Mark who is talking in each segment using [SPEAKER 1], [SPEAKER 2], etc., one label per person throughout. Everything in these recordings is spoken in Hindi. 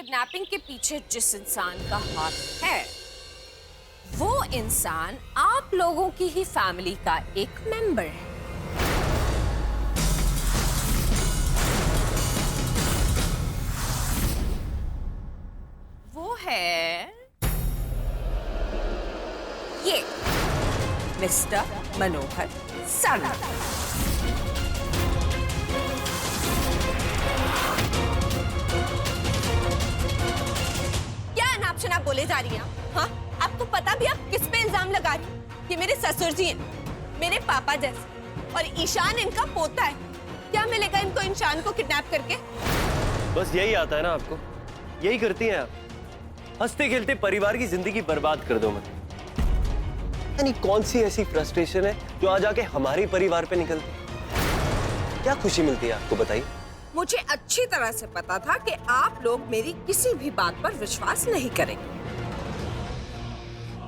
[SPEAKER 1] किडनैपिंग के पीछे जिस इंसान का हाथ है, वो इंसान आप लोगों की ही फैमिली का एक मेंबर है। वो है ये मिस्टर मनोहर सरना।
[SPEAKER 2] क्या अनाप शनाप बोले जा रही हैं? हाँ, आपको पता भी आप किस पे इल्जाम लगा रही हैं? कि मेरे ससुर जी हैं, मेरे पापा जैसे, और ईशान इनका पोता है। क्या मिलेगा इनको ईशान को किडनैप करके?
[SPEAKER 3] बस यही आता है ना आपको, यही करती हैं आप। हंसते खेलते परिवार की जिंदगी बर्बाद कर दो मत। यानी कौन सी ऐसी फ्रस्ट्रेशन है जो आज आके हमारे परिवार पे निकलती है? क्या खुशी मिलती है आपको, बताइए।
[SPEAKER 1] मुझे अच्छी तरह से पता था कि आप लोग मेरी किसी भी बात पर विश्वास नहीं करेंगे,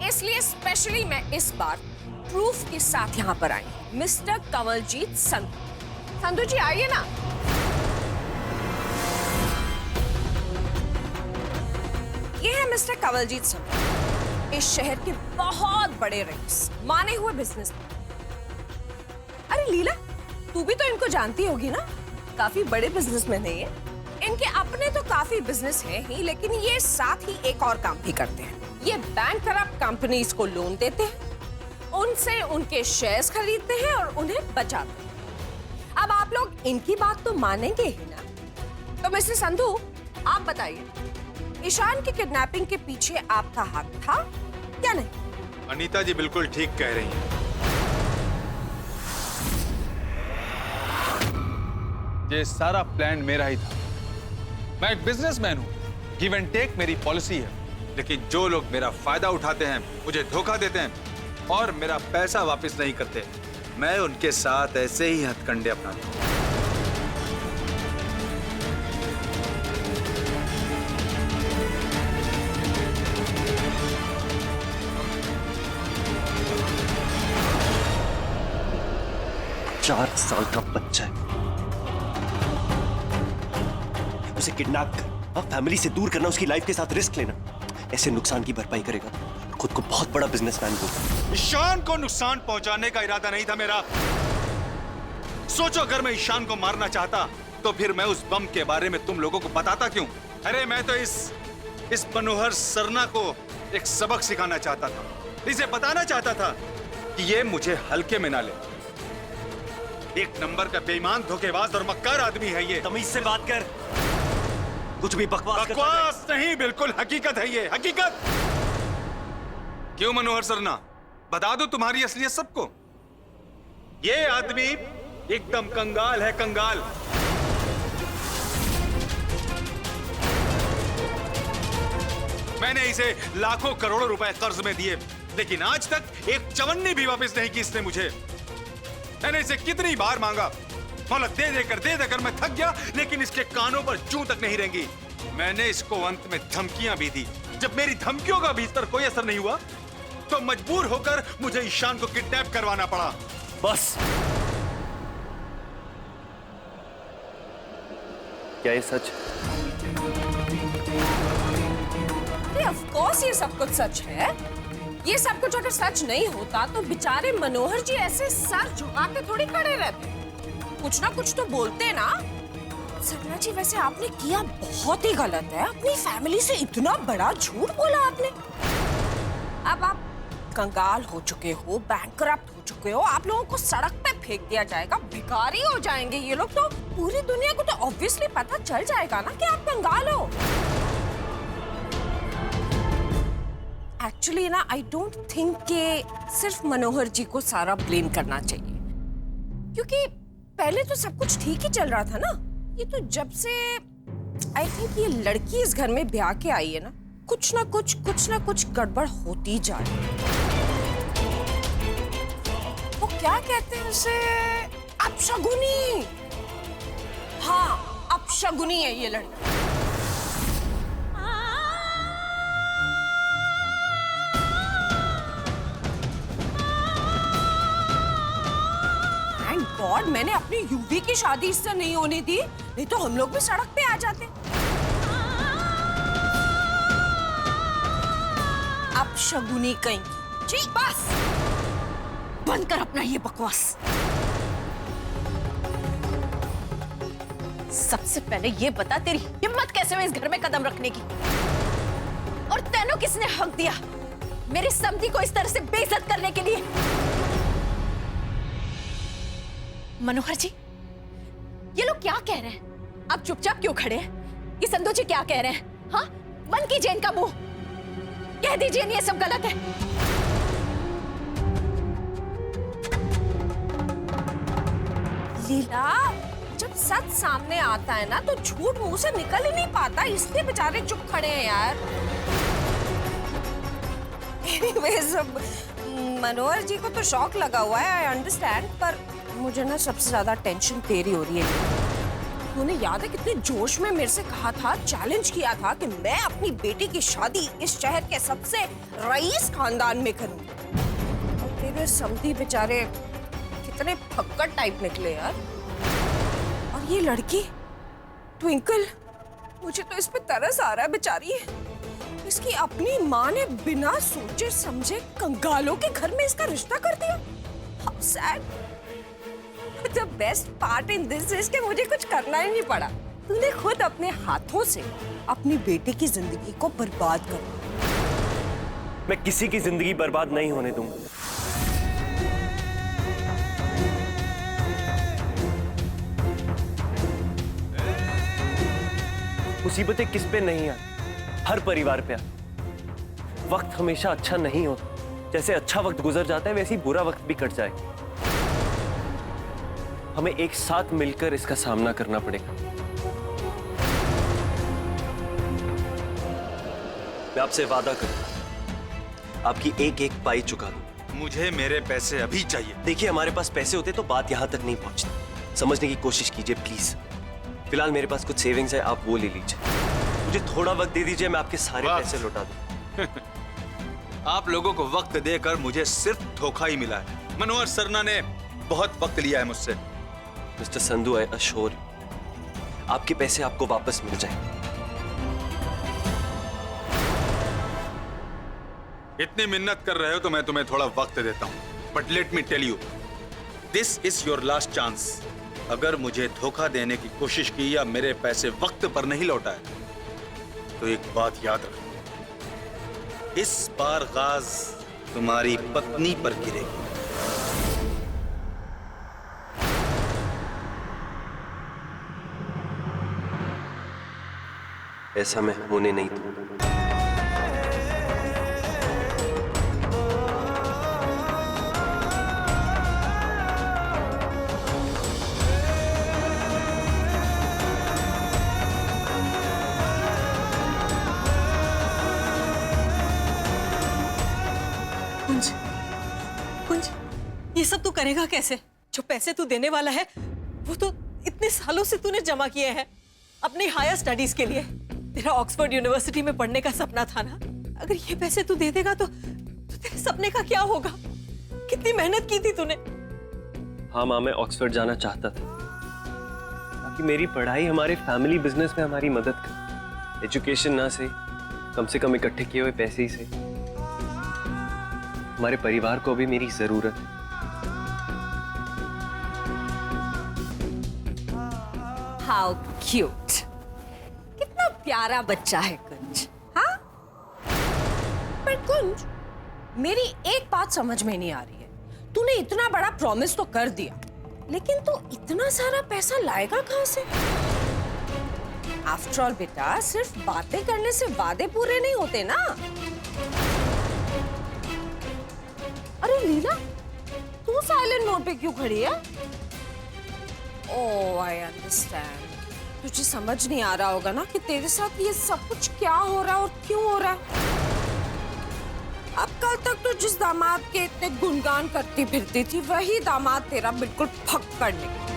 [SPEAKER 1] इसलिए स्पेशली मैं इस बार प्रूफ के साथ यहाँ पर आई। मिस्टर कंवलजीत संधू। संधू जी आइए ना। ये है मिस्टर कंवलजीत संधू, इस शहर के बहुत बड़े रईस, माने हुए बिजनेसमैन। अरे लीला, तू भी तो इनको जानती होगी ना, काफी बड़े बिजनेसमैन है ये। इनके अपने तो काफी बिजनेस हैं ही, लेकिन ये साथ ही एक और काम भी करते हैं। ये बैंक करप्ट कंपनीज को लोन देते हैं, उनसे उनके शेयर्स खरीदते हैं और उन्हें बचाते हैं। अब आप लोग इनकी बात तो मानेंगे ही ना। तो मिस्टर संधू, आप बताइए, ईशान की किडनैपिंग के पीछे आपका हाथ था या नहीं?
[SPEAKER 4] अनीता जी बिल्कुल ठीक कह रही हैं। ये सारा प्लान मेरा ही था। मैं एक बिजनेसमैन हूं, गिव एंड टेक मेरी पॉलिसी है। लेकिन जो लोग मेरा फायदा उठाते हैं, मुझे धोखा देते हैं और मेरा पैसा वापस नहीं करते, मैं उनके साथ ऐसे ही हथकंडे अपनाता हूं।
[SPEAKER 3] चार साल का बच्चा है, उसे किडनैप कर फैमिली से दूर करना, उसकी लाइफ के साथ रिस्क लेना, ऐसे नुकसान की भरपाई करेगा। खुद को बहुत बड़ा बिजनेसमैन बोलता।
[SPEAKER 4] ईशान को नुकसान पहुंचाने का इरादा नहीं था मेरा। सोचो, अगर मैं ईशान को मारना चाहता तो फिर मैं उस बम के बारे में तुम लोगों को बताता क्यों? अरे मैं तो इस मनोहर सरना को एक सबक सिखाना चाहता था, इसे बताना चाहता था कि ये मुझे हल्के में ना ले। एक नंबर का बेईमान, धोखेबाज और मक्कार आदमी है ये।
[SPEAKER 3] तमीज से बात कर, कुछ भी
[SPEAKER 4] बकवास नहीं, बिल्कुल हकीकत है ये, हकीकत। क्यों मनोहर सरना, बता दो तुम्हारी असलियत सबको। ये आदमी एकदम कंगाल है, कंगाल। मैंने इसे लाखों करोड़ों रुपए कर्ज में दिए, लेकिन आज तक एक चवन्नी भी वापस नहीं की इसने मुझे। मैंने इसे कितनी बार मांगा, मोहलत दे देकर मैं थक गया, लेकिन इसके कानों पर जूं तक नहीं रेंगी। मैंने इसको अंत में धमकियां भी दी। जब मेरी धमकियों का भी इस पर कोई असर नहीं हुआ, तो मजबूर होकर मुझे ईशान को किडनैप करवाना पड़ा।
[SPEAKER 3] बस। क्या ये सच?
[SPEAKER 1] ऑफ कोर्स ये सब कुछ सच है। ये सब कुछ अगर सच नहीं होता तो बेचारे मनोहर जी ऐसे सर झुका के थोड़ी खड़े रहते, कुछ ना कुछ तो बोलते ना। सरना जी, वैसे आपने किया बहुत ही गलत है। अपनी फैमिली से इतना बड़ा झूठ बोला आपने। अब आप कंगाल हो चुके हो, बैंकरप्ट हो चुके हो, आप लोगों को सड़क पे फेंक दिया जाएगा, भिखारी हो जाएंगे ये लोग, तो पूरी दुनिया को तो ऑब्वियसली पता चल जाएगा ना कि आप कंगाल हो। एक्चुअली ना, आई डोंट थिंक कि सिर्फ मनोहर जी को सारा ब्लेम करना चाहिए, क्योंकि पहले तो सब कुछ ठीक ही चल रहा था ना। ये तो जब से आई थिंक ये लड़की इस घर में ब्याह के आई है ना, कुछ ना कुछ गड़बड़ होती जा रही है। वो क्या कहते हैं उसे, अपशगुनी। हाँ, अपशगुनी है ये लड़की। गॉड, मैंने अपनी यूवी की शादी इससे नहीं होने दी, नहीं तो हम लोग भी सड़क पे आ जाते। अब शगुनी कहीं ठीक।
[SPEAKER 2] बस बंद कर अपना ये बकवास। सबसे पहले ये बता, तेरी हिम्मत कैसे हुई इस घर में कदम रखने की? और तेनों किसने हक दिया मेरी समधी को इस तरह से बेइज्जत करने के लिए? मनोहर जी, ये लोग क्या कह रहे हैं? आप चुपचाप क्यों खड़े हैं? ये संधू जी क्या कह रहे हैं? हाँ, बंद कीजिए इनका मुंह, कह दीजिए ये सब गलत है।
[SPEAKER 1] लीला, जब सच सामने आता है ना तो झूठ मुंह से निकल ही नहीं पाता, इसलिए बेचारे चुप खड़े हैं यार। Anyways, मनोहर जी को तो शौक लगा हुआ है, आई अंडरस्टैंड, पर मुझे ना सबसे ज्यादा टेंशन तेरी हो रही है। तूने याद है कितने जोश में मेरे से कहा था, चैलेंज किया था कि मैं अपनी बेटी की शादी इस शहर के सबसे रईस खानदान में करूंगी। और तेरे समधी बेचारे कितने फक्कड़ टाइप निकले यार। और ये लड़की ट्विंकल, मुझे तो इस पे तरस आ रहा है बेचारी। इसकी अपनी माँ ने बिना सोचे समझे कंगालों के घर में इसका रिश्ता कर दिया। How sad. The best part in this is कि मुझे कुछ करना ही नहीं पड़ा। तूने खुद अपने हाथों से अपनी बेटी की जिंदगी को बर्बाद कर दिया।
[SPEAKER 3] मैं किसी की जिंदगी बर्बाद नहीं होने दूंगा। मुसीबतें किस पे नहीं आती, हर परिवार पे आती। वक्त हमेशा अच्छा नहीं होता, जैसे अच्छा वक्त गुजर जाता है वैसे ही बुरा वक्त भी कट जाएगा। हमें एक साथ मिलकर इसका सामना करना पड़ेगा। मैं आपसे वादा करूं, आपकी एक एक पाई चुका दूं।
[SPEAKER 4] मुझे मेरे पैसे अभी चाहिए।
[SPEAKER 3] देखिए, हमारे पास पैसे होते तो बात यहां तक नहीं पहुंचती। समझने की कोशिश कीजिए प्लीज। फिलहाल मेरे पास कुछ सेविंग्स है, आप वो ले लीजिए। मुझे थोड़ा वक्त दे दीजिए, मैं आपके सारे पैसे लौटा दूं।
[SPEAKER 4] आप लोगों को वक्त देकर मुझे सिर्फ धोखा ही मिला है। मनोहर सरना ने बहुत वक्त लिया है मुझसे।
[SPEAKER 3] Mister Sandhu, I assure you, आपके पैसे आपको वापस मिल जाएंगे।
[SPEAKER 4] इतनी मिन्नत कर रहे हो तो मैं तुम्हें थोड़ा वक्त देता हूं, but let me tell you, this is your last chance. अगर मुझे धोखा देने की कोशिश की या मेरे पैसे वक्त पर नहीं लौटाए तो एक बात याद रखना, इस बार गाज तुम्हारी पत्नी पर गिरेगी।
[SPEAKER 3] ऐसा मैं होने नहीं दूंगा।
[SPEAKER 5] कुंज, ये सब तू करेगा कैसे? जो पैसे तू देने वाला है वो तो इतने सालों से तूने जमा किए हैं अपनी हायर स्टडीज के लिए। तेरा ऑक्सफोर्ड यूनिवर्सिटी में पढ़ने का सपना था ना, अगर ये पैसे तू दे देगा तो तेरे सपने का क्या होगा? कितनी मेहनत की थी तूने।
[SPEAKER 3] हाँ माँ, मैं ऑक्सफोर्ड जाना चाहता था ताकि मेरी पढ़ाई हमारे फैमिली बिजनेस में हमारी मदद करे। एजुकेशन ना से कम इकट्ठे किए हुए पैसे ही से हमारे परिवार को भी मेरी जरूरत है।
[SPEAKER 1] How cute. कितना प्यारा बच्चा है कुंज। हाँ, पर कुंज, मेरी एक बात समझ में नहीं आ रही है। तूने इतना बड़ा प्रॉमिस तो कर दिया, लेकिन तू इतना सारा पैसा लाएगा कहां से? आफ्टर ऑल बेटा, सिर्फ बातें करने से वादे पूरे नहीं होते ना। अरे लीला, तू साइलेंट मोड पे क्यों खड़ी है? ओह, आई अंडरस्टैंड। तुझे समझ नहीं आ रहा होगा ना कि तेरे साथ ये सब कुछ क्या हो रहा है और क्यों हो रहा है। अब कल तक तो जिस दामाद के इतने गुणगान करती फिरती थी, वही दामाद तेरा बिल्कुल फक्कड़ निकला।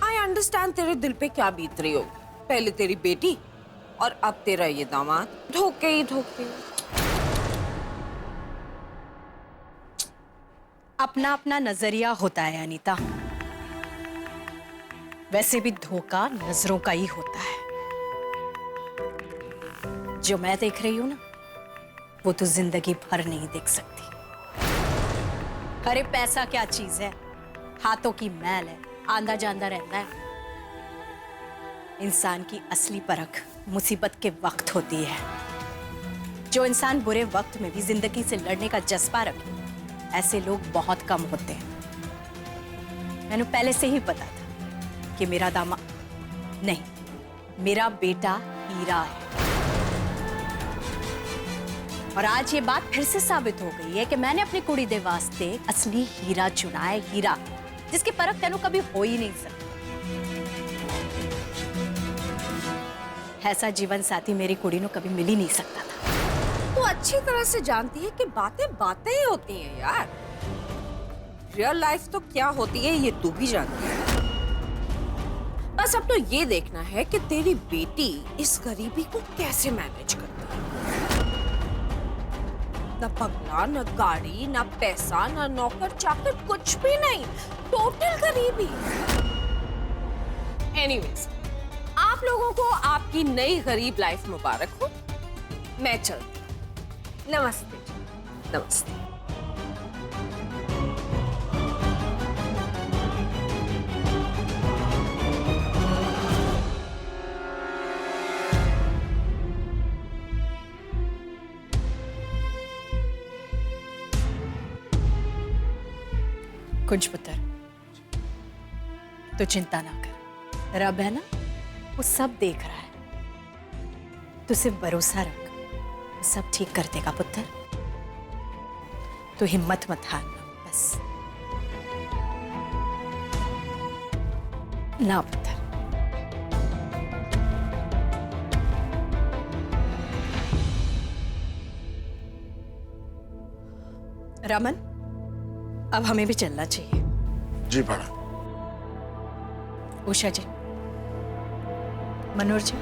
[SPEAKER 1] आई अंडरस्टैंड तेरे दिल पे क्या बीत रही होगी। पहले तेरी बेटी और अब तेरा ये दामाद, धोखे ही धोखे।
[SPEAKER 5] अपना अपना नजरिया होता है अनीता। वैसे भी धोखा नजरों का ही होता है। जो मैं देख रही हूं ना, वो तो जिंदगी भर नहीं देख सकती। अरे पैसा क्या चीज है, हाथों की मैल है, आंदा जांदा रहता है। इंसान की असली परख मुसीबत के वक्त होती है। जो इंसान बुरे वक्त में भी जिंदगी से लड़ने का जज्बा रखे, ऐसे लोग बहुत कम होते हैं। मैंने पहले से ही पता था कि मेरा दामाद नहीं, मेरा बेटा हीरा है। और आज ये बात फिर से साबित हो गई है कि मैंने अपनी कुड़ी दे वास्ते असली हीरा चुना है। हीरा जिसकी परख तेनों कभी हो ही नहीं सकती। ऐसा जीवन साथी मेरी कुड़ी को कभी मिल ही नहीं सकता था।
[SPEAKER 1] तू अच्छी तरह से जानती है कि बातें बातें ही होती हैं यार। रियल लाइफ तो क्या होती है ये तू भी जानती है। बस अब तो ये देखना है कि तेरी बेटी इस गरीबी को कैसे मैनेज करती है। न बंगला, न गाड़ी, न पैसा, न नौकर चाकर, कुछ भी नहीं, टोटल गरीबी। एनीवेज, आप लोगों को आपकी नई गरीब लाइफ मुबारक हो। मैं चलती। नमस्ते। नमस्ते।
[SPEAKER 5] कुंज पुत्र, तो चिंता ना कर, रब है ना, वो सब देख रहा है। तू सिर्फ भरोसा रख, वो सब ठीक कर देगा पुत्र। तो हिम्मत मत हारना बस। ना पुत्र। रमन, अब हमें भी चलना चाहिए।
[SPEAKER 6] जी मैडम।
[SPEAKER 5] उषा जी, मनोज जी,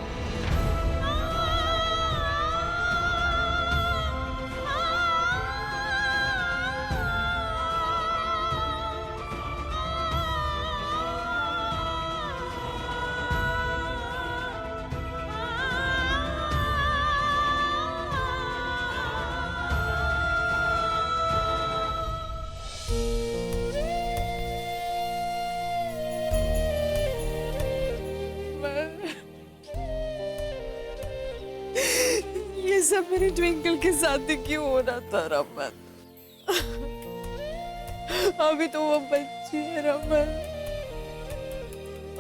[SPEAKER 1] ये सब मेरे ट्विंकल के साथ क्यों हो रहा था रमन? अभी तो वो बच्ची है रमन,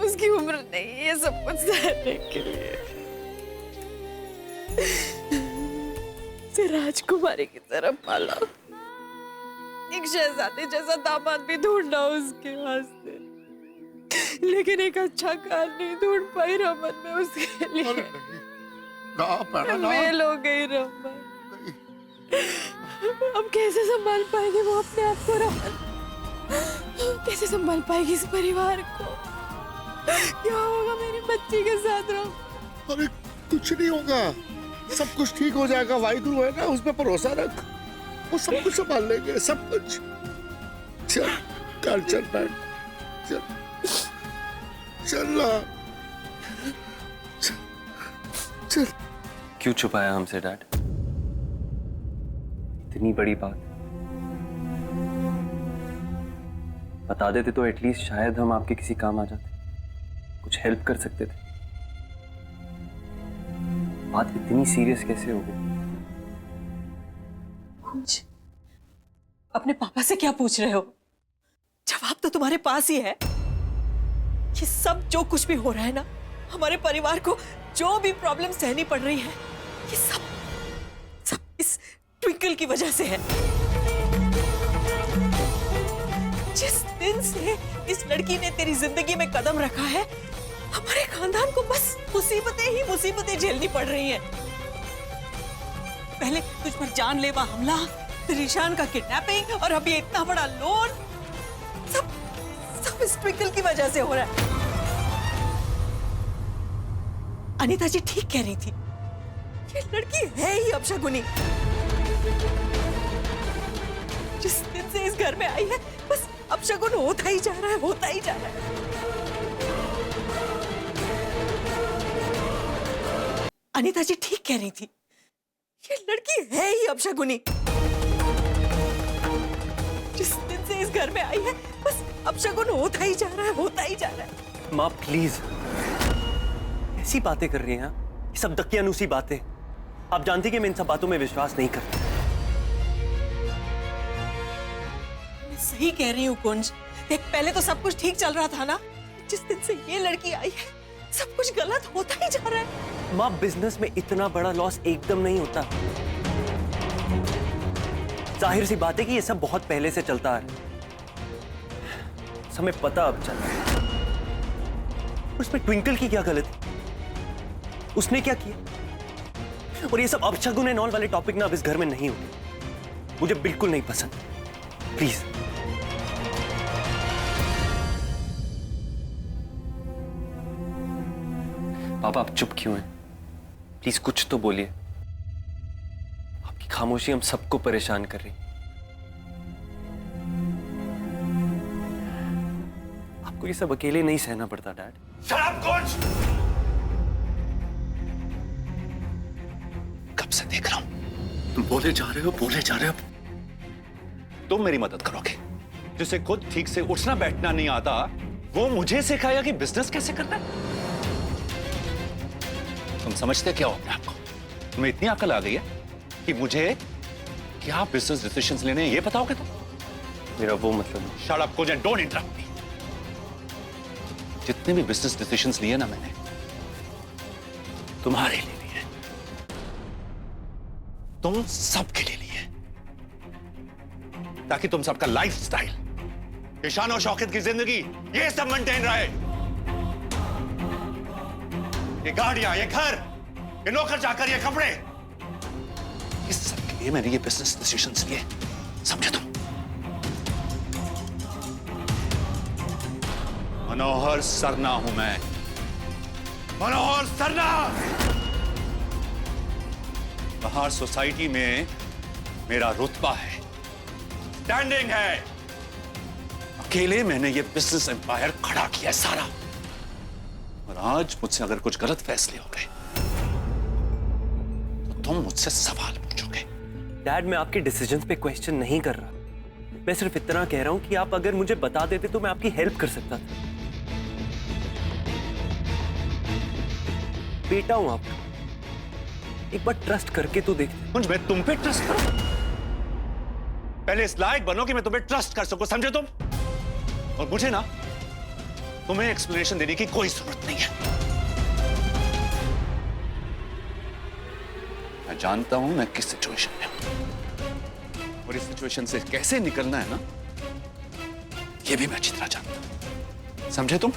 [SPEAKER 1] उसकी उम्र नहीं है ये सब कुछ सहने के लिए। उसे राजकुमारी की तरफ पाला, एक शहजादे जैसा दामाद भी ढूंढा उसके वास्ते, लेकिन एक अच्छा कार नहीं ढूंढ पाई रमन में उसके लिए। फेल हो गई रमन। अब कैसे संभाल पाएगी वो अपने आप को रमन? कैसे संभाल पाएगी इस परिवार को? क्या होगा मेरी बच्ची के साथ रमन?
[SPEAKER 6] अरे कुछ नहीं होगा, सब कुछ ठीक हो जाएगा। वाहिगुरु है ना, उसमें भरोसा रख, वो सब कुछ संभाल लेंगे, सब कुछ। चल चल चल बैठ, चल चल ना, चल।
[SPEAKER 3] क्यों छुपाया हमसे डैड? इतनी बड़ी बात बता देते तो एटलीस्ट शायद हम आपके किसी काम आ जाते, कुछ हेल्प कर सकते थे। बात इतनी सीरियस कैसे हो गई?
[SPEAKER 5] कुंज, अपने पापा से क्या पूछ रहे हो? जवाब तो तुम्हारे पास ही है। ये सब जो कुछ भी हो रहा है ना, हमारे परिवार को जो भी प्रॉब्लम सहनी पड़ रही है, ये सब इस ट्विंकल की वजह से है। जिस दिन से इस लड़की ने तेरी जिंदगी में कदम रखा है, हमारे खानदान को बस मुसीबतें ही मुसीबतें झेलनी पड़ रही हैं। पहले तुझ पर जानलेवा हमला, फिर ईशान का किडनैपिंग, और अभी इतना बड़ा लोन। सब इस ट्विंकल की वजह से हो रहा है। अनीता जी ठीक कह रही थी, ये लड़की है ही अपशगुनी। जिस दिन से इस घर में आई है, बस अपशगुन होता ही जा रहा है, होता ही जा रहा है। अनीता जी ठीक कह रही थी, ये लड़की है ही अपशगुनी। जिस दिन से इस घर में आई है बस अपशगुन होता ही जा रहा है, होता ही जा रहा है।
[SPEAKER 3] माँ प्लीज, ऐसी बातें कर रही हैं आप? ये सब दकियानूसी बातें। आप जानती हैं कि मैं इन सब बातों में विश्वास नहीं करता।
[SPEAKER 5] मैं सही कह रही हूँ कुंज। देख, पहले तो सब कुछ ठीक चल रहा था ना। जिस दिन से ये लड़की आई है सब कुछ गलत होता ही जा रहा है।
[SPEAKER 3] माँ, बिजनेस में इतना बड़ा लॉस एकदम नहीं होता। जाहिर सी बात है कि ये सब बहुत पहले से चलता है। हमें पता अब चला। उसमें ट्विंकल की क्या गलती? उसने क्या किया? और ये सब अपशगुन एंड ऑल वाले टॉपिक ना अब इस घर में नहीं होंगे। मुझे बिल्कुल नहीं पसंद। प्लीज। पापा, आप चुप क्यों हैं? प्लीज कुछ तो बोलिए। आपकी खामोशी हम सबको परेशान कर रही। आपको ये सब अकेले नहीं सहना पड़ता डैड।
[SPEAKER 7] शराब कुंज! कब से देख रहा हूं तुम बोले जा रहे हो। तुम मेरी मदद करोगे। जिसे खुद ठीक से उठना बैठना नहीं आता वो मुझे सिखाया कि बिजनेस कैसे करना है। तुम समझते क्या हो अपने आप को? तुम्हें इतनी अकल आ गई है कि मुझे क्या बिजनेस डिसीजंस लेने हैं ये बताओगे तुम?
[SPEAKER 3] मेरा वो मतलब नहीं।
[SPEAKER 7] Shut up Kunj and don't interrupt मी। जितने भी बिजनेस डिसीजंस लिए ना मैंने तुम्हारे लिए लिए, तुम सबके लिए लिए, ताकि तुम सबका लाइफस्टाइल, शान और शौकत की जिंदगी ये सब मेंटेन रहे। ये गाड़ियां, ये घर, ये नौकर चाकर, ये कपड़े, इस सब के लिए मैंने ये बिजनेस डिसीजंस लिए। समझे तुम? मनोहर सरना हूं मैं, मनोहर सरना। बाहर सोसाइटी में मेरा रुतबा है, स्टैंडिंग है। अकेले मैंने ये बिजनेस एम्पायर खड़ा किया सारा। और आज मुझसे अगर कुछ गलत फैसले हो गए तो तुम मुझसे सवाल पूछोगे।
[SPEAKER 3] डैड, मैं आपके डिसीजंस पे क्वेश्चन नहीं कर रहा। मैं सिर्फ इतना कह रहा हूं कि आप अगर मुझे बता देते तो मैं आपकी हेल्प कर सकता था। बेटा हूं आप, एक बार ट्रस्ट करके तो देखते।
[SPEAKER 7] कुंज, मैं तुम पे ट्रस्ट करूं? पहले इस लायक बनो कि मैं तुम्हें ट्रस्ट कर सकूं, समझे तुम? और मुझे ना तुम्हें एक्सप्लेनेशन देने की कोई जरूरत नहीं है। मैं जानता हूं मैं किस सिचुएशन में हूं और इस सिचुएशन से कैसे निकलना है ना, यह भी मैं अच्छी तरह जानता हूं। समझे तुम?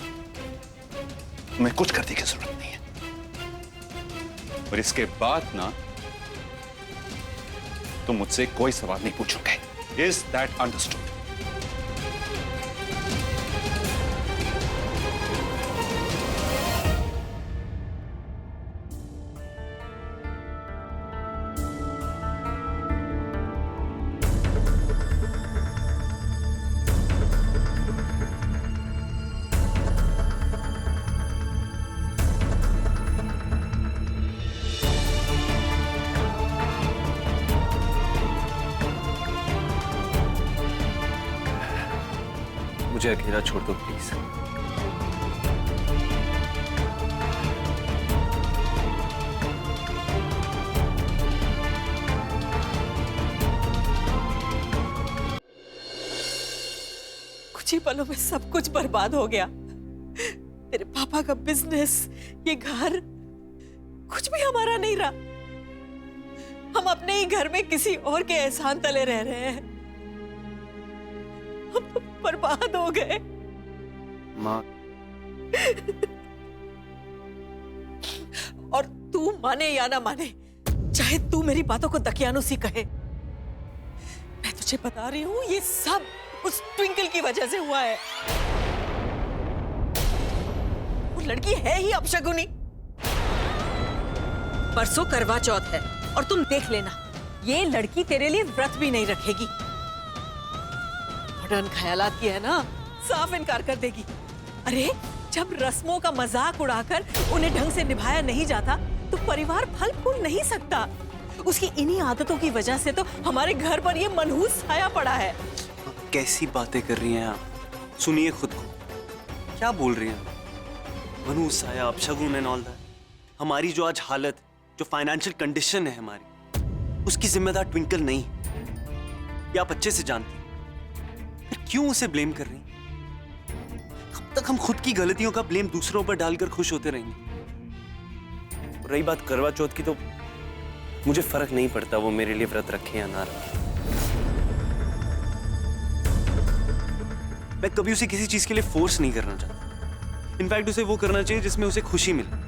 [SPEAKER 7] तुम्हें कुछ करने की जरूरत नहीं है। और इसके बाद ना तुम मुझसे कोई सवाल नहीं पूछोगे। Is that understood?
[SPEAKER 3] मुझे अकेला छोड़ दो प्लीज।
[SPEAKER 5] कुछ ही पलों में सब कुछ बर्बाद हो गया। तेरे पापा का बिजनेस, ये घर, कुछ भी हमारा नहीं रहा। हम अपने ही घर में किसी और के एहसान तले रह रहे हैं। हम तो बर्बाद हो गए।
[SPEAKER 3] माँ,
[SPEAKER 5] और तू माने या ना माने, चाहे तू मेरी बातों को दकियानूसी कहे, मैं तुझे बता रही हूं ये सब उस ट्विंकल की वजह से हुआ है। वो लड़की है ही अपशगुनी। परसों करवा चौथ है और तुम देख लेना, ये लड़की तेरे लिए व्रत भी नहीं रखेगी। मॉडर्न ख्यालात की है ना, साफ इनकार कर देगी। अरे जब रस्मों का मजाक उड़ाकर उन्हें ढंग से निभाया नहीं जाता तो परिवार फल फूल नहीं सकता। उसकी इन्हीं आदतों की वजह से तो हमारे घर पर ये मनहूस छाया पड़ा है।
[SPEAKER 3] कैसी बातें कर रही हैं आप? सुनिए खुद को, क्या बोल रही हैं? मनहूस साया, अपशगुन एंड ऑल दैट। हमारी जो आज हालत, जो फाइनेंशियल कंडीशन है हमारी, उसकी जिम्मेदार ट्विंकल नहीं। ये आप अच्छे से जानती हैं। फिर क्यों उसे ब्लेम कर रही हैं? कब तक हम खुद की गलतियों का ब्लेम दूसरों पर डालकर खुश होते रहेंगे? रही बात करवा चौथ की, तो मुझे फर्क नहीं पड़ता वो मेरे लिए व्रत रखे या ना रखे। मैं कभी उसे किसी चीज के लिए फोर्स नहीं करना चाहता। इनफैक्ट उसे वो करना चाहिए जिसमें उसे खुशी मिले।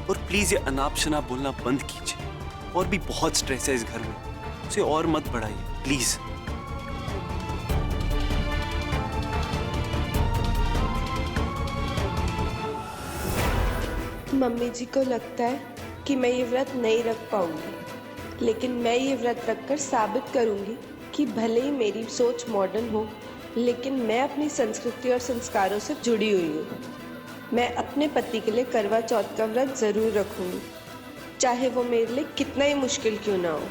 [SPEAKER 3] और प्लीज ये अनाप शनाप बोलना बंद कीजिए। और भी बहुत स्ट्रेस है इस घर में, उसे और मत बढ़ाइए प्लीज।
[SPEAKER 8] मम्मी जी को लगता है कि मैं ये व्रत नहीं रख पाऊंगी, लेकिन मैं ये व्रत रखकर साबित करूंगी कि भले ही मेरी सोच मॉडर्न हो, लेकिन मैं अपनी संस्कृति और संस्कारों से जुड़ी हुई हूँ। मैं अपने पति के लिए करवा चौथ का व्रत जरूर रखूंगी, चाहे वो मेरे लिए कितना ही मुश्किल क्यों ना हो।